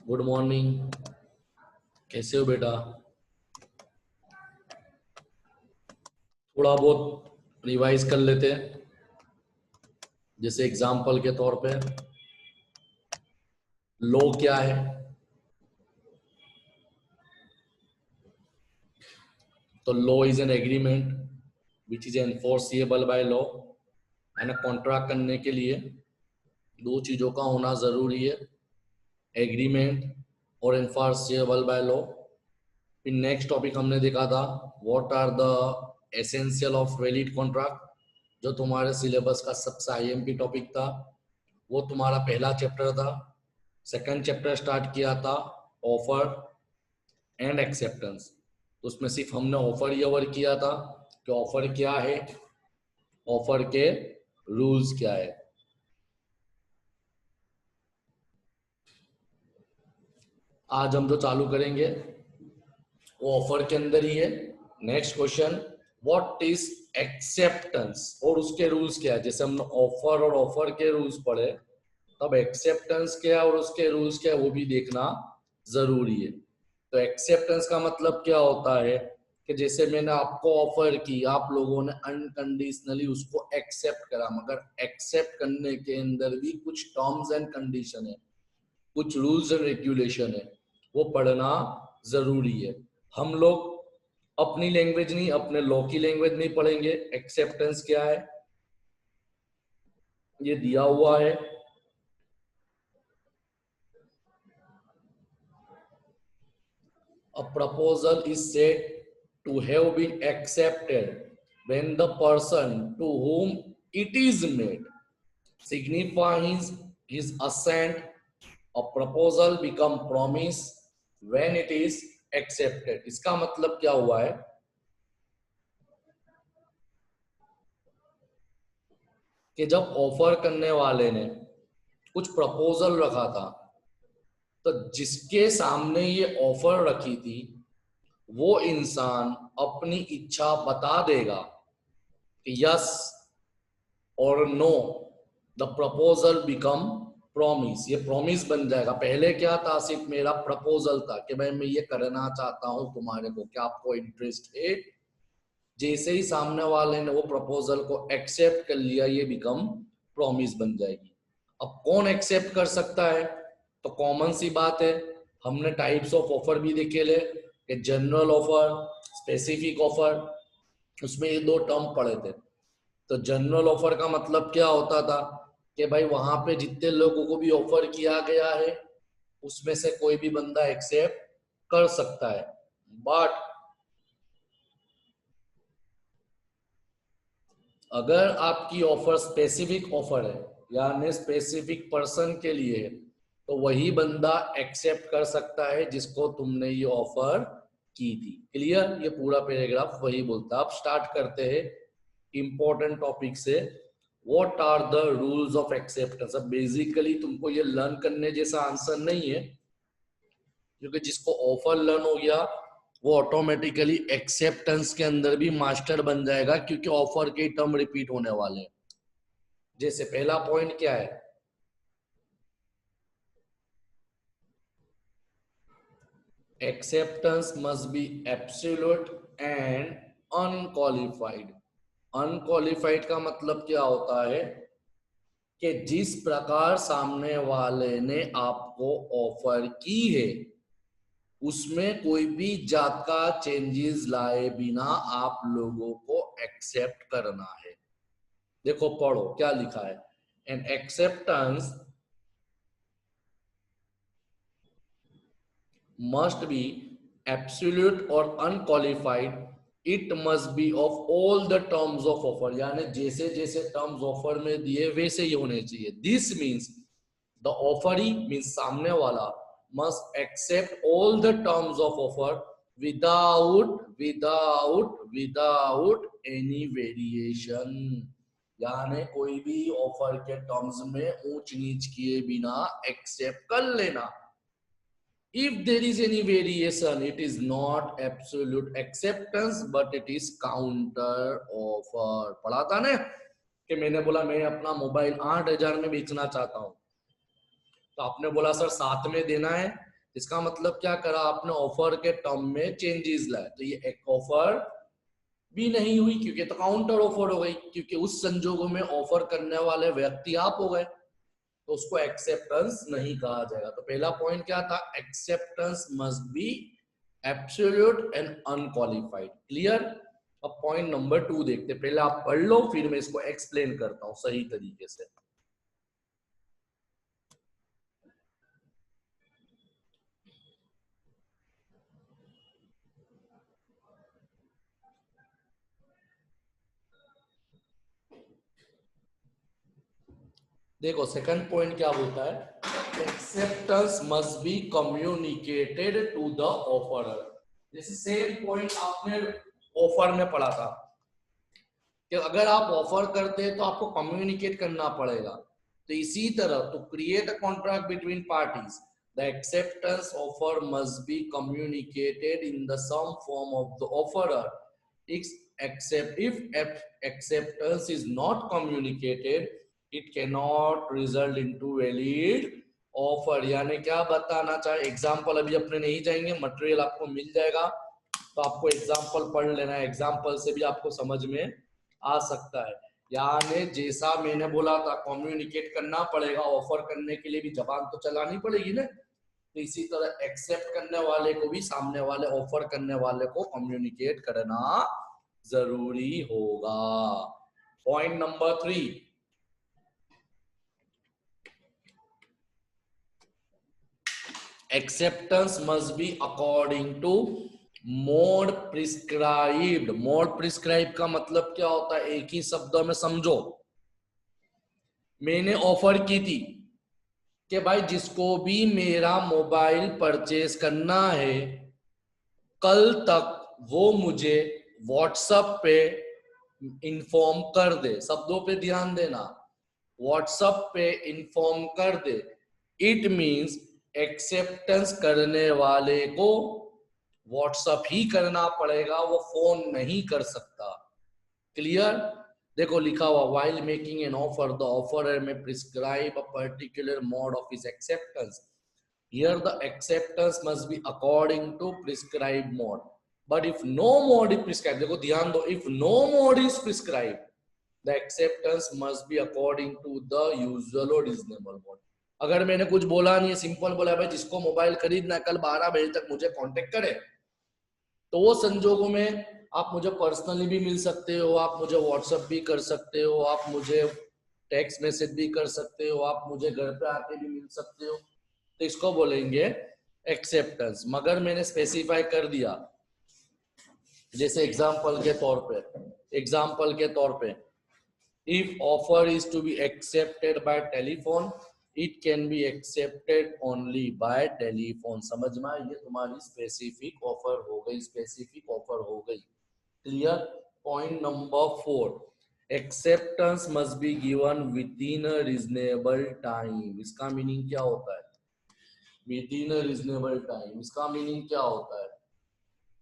Good morning. कैसे हो बेटा? थोड़ा बहुत रिवाइज कर लेते हैं। जैसे एग्जाम्पल के तौर पे लॉ क्या है? तो law is an agreement which is enforceable by law. यानी कॉन्ट्रैक्ट करने के लिए दो चीजों का होना जरूरी है, एग्रीमेंट और एनफोर्सिएबल बाय लॉ। फिर नेक्स्ट टॉपिक हमने देखा था what are the essential of valid contract, जो तुम्हारे सिलेबस का सबसे आईएमपी टॉपिक था। वो तुम्हारा पहला चैप्टर था। सेकंड चैप्टर स्टार्ट किया था ऑफर एंड एक्सेप्टेंस। तो उसमें सिर्फ हमने ऑफर ही कवर किया था कि ऑफर क्या है, ऑफर के रूल्स क्या है। आज हम जो चालू करेंगे वो ऑफर के अंदर ही है। Next question, what is acceptance और उसके रूल्स क्या है। जैसे हमने ऑफर और ऑफर के रूल्स पढ़े, तब एक्सेप्टेंस क्या है और उसके रूल्स क्या है वो भी देखना जरूरी है। तो एक्सेप्टेंस का मतलब क्या होता है कि जैसे मैंने आपको ऑफर की, आप लोगों ने अनकंडीशनली उसको एक्सेप्ट करा, मगर एक्सेप्ट करने के अंदर भी कुछ टर्म्स एंड कंडीशन है, कुछ रूल्स एंड रेगुलेशन है, वो पढ़ना जरूरी है। हम लोग अपनी लैंग्वेज नहीं, अपने लॉ की लैंग्वेज नहीं पढ़ेंगे। एक्सेप्टेंस क्या है ये दिया हुआ है। A proposal is said to have been accepted when the person to whom it is made signifies his assent. A proposal become promise when it is accepted. इसका मतलब क्या हुआ है कि जब ऑफर करने वाले ने कुछ प्रपोजल रखा था, तो जिसके सामने ये ऑफर रखी थी वो इंसान अपनी इच्छा बता देगा कि यस और no, the proposal become promise. ये प्रॉमिस बन जाएगा। पहले क्या था, सिर्फ मेरा प्रपोजल था कि भाई मैं ये करना चाहता हूं तुम्हारे को, क्या आपको इंटरेस्ट है। जैसे ही सामने वाले ने वो प्रपोजल को एक्सेप्ट कर लिया, ये बिकम प्रॉमिस बन जाएगी। अब कौन एक्सेप्ट कर सकता है? तो कॉमन सी बात है, हमने टाइप्स ऑफ ऑफर भी देखे ले कि जनरल ऑफर, स्पेसिफिक ऑफर। उसमें ये दो टर्म पढ़े थे। तो जनरल ऑफर का मतलब क्या होता था कि भाई वहां पे जितने लोगों को भी ऑफर किया गया है उसमें से कोई भी बंदा एक्सेप्ट कर सकता है। बट अगर आपकी ऑफर स्पेसिफिक ऑफर है, यानी स्पेसिफिक पर्सन के लिए है, तो वही बंदा एक्सेप्ट कर सकता है जिसको तुमने ये ऑफर की थी। क्लियर? ये पूरा पैराग्राफ वही बोलता है। अब स्टार्ट करते हैं इंपॉर्टेंट टॉपिक से, what are the rules of acceptance. अब बेसिकली तुमको ये लर्न करने जैसा आंसर नहीं है, क्योंकि जिसको ऑफर लर्न हो गया वो ऑटोमेटिकली एक्सेप्टेंस के अंदर भी मास्टर बन जाएगा, क्योंकि ऑफर के टर्म रिपीट होने वाले हैं। जैसे पहला पॉइंट क्या है, acceptance must B absolute and unqualified. Unqualified का मतलब क्या होता है कि जिस प्रकार सामने वाले ने आपको ऑफर की है उसमें कोई भी जात का चेंजेस लाए बिना आप लोगों को एक्सेप्ट करना है। देखो पढ़ो क्या लिखा है, N acceptance must be absolute or unqualified. It must be of all the terms of offer, यानी जैसे जैसे टर्म्स ऑफर में दिए वैसे ही होने चाहिए। This means the offeree means सामने वाला must accept all the terms of offer without any variation। यानी कोई भी ऑफर के टर्म्स में ऊंच नीच किए बिना एक्सेप्ट कर लेना। If there is any variation, it is not absolute acceptance, but it is counter offer। पढ़ा था ना कि मैंने बोला मैं अपना मोबाइल 8,000 में बेचना चाहता हूँ, तो आपने बोला सर 7 में देना है, इसका मतलब क्या करा आपने, ऑफर के टर्म में चेंजेस लाए, तो ये एक ऑफर भी नहीं हुई क्योंकि तो काउंटर ऑफर हो गई, क्योंकि उस संजोगों में ऑफर करने वाले व्यक्ति आप हो गए, तो उसको एक्सेप्टेंस नहीं कहा जाएगा। तो पहला पॉइंट क्या था, acceptance must B absolute and unqualified. Clear. अब पॉइंट नंबर 2 देखते, पहले आप पढ़ लो फिर मैं इसको एक्सप्लेन करता हूं सही तरीके से। देखो सेकंड पॉइंट क्या बोलता है, acceptance must be communicated to the offerer. जैसे सेम पॉइंट आपने ऑफर में पढ़ा था कि अगर आप ऑफर करते हैं तो आपको कम्युनिकेट करना पड़ेगा, तो इसी तरह to create a contract between parties the acceptance offer must be communicated in the some form of the offerer. Except if acceptance is not communicated, it cannot result into valid offer। यानी क्या बताना चाहे, example अभी अपने नहीं जाएंगे, material आपको मिल जाएगा तो आपको एग्जाम्पल पढ़ लेना है, एग्जाम्पल से भी आपको समझ में आ सकता है। यानी जैसा मैंने बोला था कम्युनिकेट करना पड़ेगा, ऑफर करने के लिए भी जबान तो चलानी पड़ेगी ना, तो इसी तरह एक्सेप्ट करने वाले को भी सामने वाले ऑफर करने वाले को कम्युनिकेट करना जरूरी होगा। Point number 3, acceptance must be according to mode prescribed। mode prescribed का मतलब क्या होता है, एक ही शब्दों में समझो। मैंने ऑफर की थी कि भाई जिसको भी मेरा मोबाइल परचेज करना है कल तक वो मुझे व्हाट्सएप पे इंफॉर्म कर दे। शब्दों पे ध्यान देना, व्हाट्सएप पे इंफॉर्म कर दे। इट मींस एक्सेप्टेंस करने वाले को व्हाट्सएप ही करना पड़ेगा, वो फोन नहीं कर सकता। क्लियर। देखो लिखा हुआ, while making an offer the offerer may prescribe a particular mode of his acceptance। Here the acceptance must be according to prescribed mode, but if no mode is prescribed, देखो ध्यान दो, if no mode is prescribed the acceptance must be according to the usual or reasonable mode। अगर मैंने कुछ बोला नहीं है, simple बोला भाई जिसको मोबाइल खरीदना है कल 12 बजे तक मुझे कांटेक्ट करे, तो वो संजोगों में आप मुझे पर्सनली भी मिल सकते हो, आप मुझे व्हाट्सएप भी कर सकते हो, आप मुझे टेक्स्ट मैसेज भी कर सकते हो, आप मुझे घर पे आके भी मिल सकते हो, तो इसको बोलेंगे एक्सेप्टेंस। मगर मैंने स्पेसिफाई कर दिया, जैसे एग्जाम्पल के तौर पे if offer is to be accepted by telephone it can be accepted only by telephone। समझ में, ये तुम्हारी स्पेसिफिक ऑफर हो गई, स्पेसिफिक ऑफर हो गई। Clear. Point number 4, acceptance must be given with in a reasonable time. इसका meaning क्या होता है, with in a reasonable time, इसका मीनिंग क्या होता है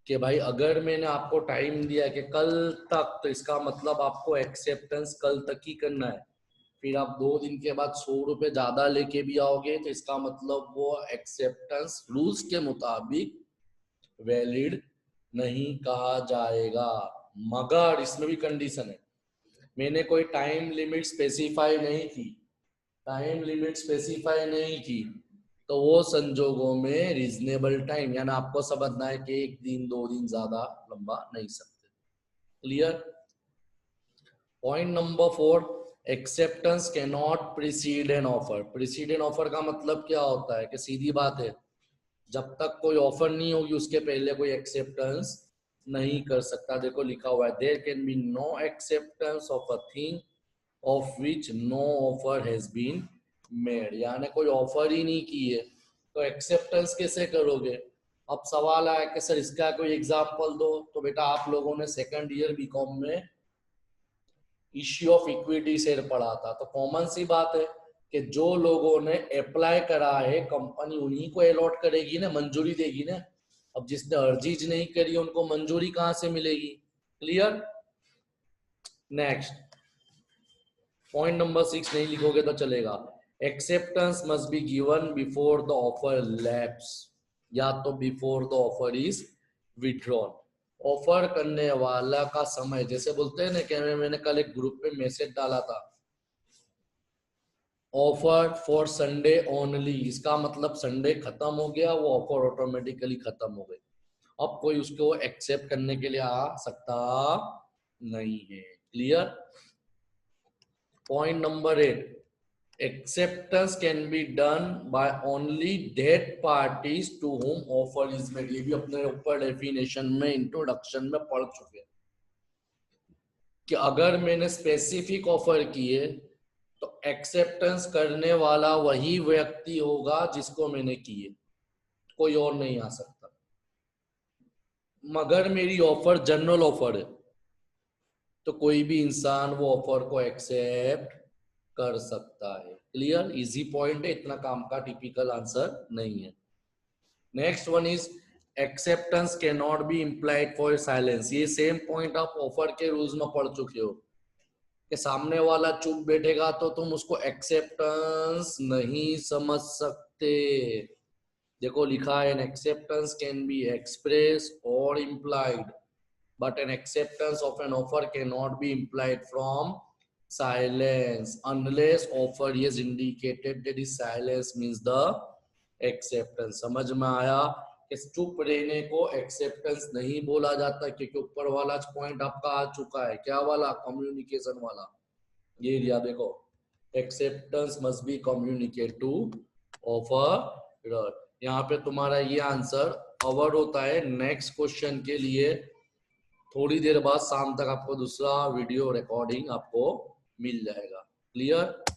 कि भाई अगर मैंने आपको टाइम दिया कि कल तक, तो इसका मतलब आपको एक्सेप्टेंस कल तक ही करना है। फिर आप 2 दिन के बाद 100 रुपए ज्यादा लेके भी आओगे तो इसका मतलब वो एक्सेप्टेंस रूल्स के मुताबिक वैलिड नहीं कहा जाएगा। मगर इसमें भी कंडीशन है, मैंने कोई टाइम लिमिट स्पेसिफाई नहीं की, टाइम लिमिट स्पेसिफाई नहीं की, तो वो संजोगों में रीजनेबल टाइम, यानी आपको समझना है कि 1 दिन 2 दिन ज्यादा लंबा नहीं सकते। Clear. Point number 4, acceptance can not preceded an offer. Preceded an offer का मतलब क्या होता है कि सीधी बात है, जब तक कोई ऑफर नहीं होगी उसके पहले कोई एक्सेप्टेंस नहीं कर सकता। देखो लिखा हुआ है, there can be no acceptance of a thing of which no offer has been made. यानी कोई ऑफर ही नहीं की है तो एक्सेप्टेंस कैसे करोगे। अब सवाल आया कि सर इसका कोई एग्जांपल दो, तो बेटा आप लोगों ने सेकंड ईयर बीकॉम में इश्यू ऑफ इक्विटी शेयर पढ़ा था, तो कॉमन सी बात है कि जो लोगों ने अप्लाई करा है कंपनी उन्हीं को अलॉट करेगी ना, मंजूरी देगी ना। अब जिसने अर्जी नहीं करी उनको मंजूरी कहां से मिलेगी। क्लियर। नेक्स्ट पॉइंट नंबर 6 नहीं लिखोगे तो चलेगा, acceptance must be given before the offer lapse. या तो before the offer is withdrawn. Offer करने वाला का समय, जैसे बोलते हैं ना कि मैंने कल एक ग्रुप पे मैसेज डाला था, ऑफर फॉर संडे ओनली, इसका मतलब संडे खत्म हो गया, वो ऑफर ऑटोमेटिकली खत्म हो गई। अब कोई उसको एक्सेप्ट करने के लिए आ सकता नहीं है। Clear? Point number 8, acceptance can be done by only that parties to whom offer is made। ये भी अपने ऊपर डेफिनेशन में इंट्रोडक्शन में पढ़ चुके हैं कि अगर मैंने स्पेसिफिक ऑफर किए तो एक्सेप्टेंस करने वाला वही व्यक्ति होगा जिसको मैंने किए, कोई और नहीं आ सकता। मगर मेरी ऑफर जनरल ऑफर है तो कोई भी इंसान वो ऑफर को एक्सेप्ट कर सकता है। क्लियर? इजी पॉइंट है, इतना काम का टिपिकल आंसर नहीं है। Next one is acceptance can not be implied for silence. ये सेम पॉइंट आप ऑफर के रूल्स में पढ़ चुके हो कि सामने वाला चुप बैठेगा तो तुम उसको एक्सेप्टेंस नहीं समझ सकते। देखो लिखा है, N acceptance can be express और implied, but an acceptance of an offer cannot be implied from silence unless offer is indicated that the silence means the acceptance। समझ में आया कि चुप रहने को एक्सेप्टेंस नहीं बोला जाता, क्योंकि ऊपर वाला पॉइंट आपका आ चुका है, क्या वाला? कम्युनिकेशन वाला। ये लिया देखो, acceptance must be communicate to offer. यहाँ पे तुम्हारा ये आंसर कवर होता है। नेक्स्ट क्वेश्चन के लिए थोड़ी देर बाद शाम तक आपको दूसरा वीडियो रिकॉर्डिंग आपको मिल जाएगा। क्लियर?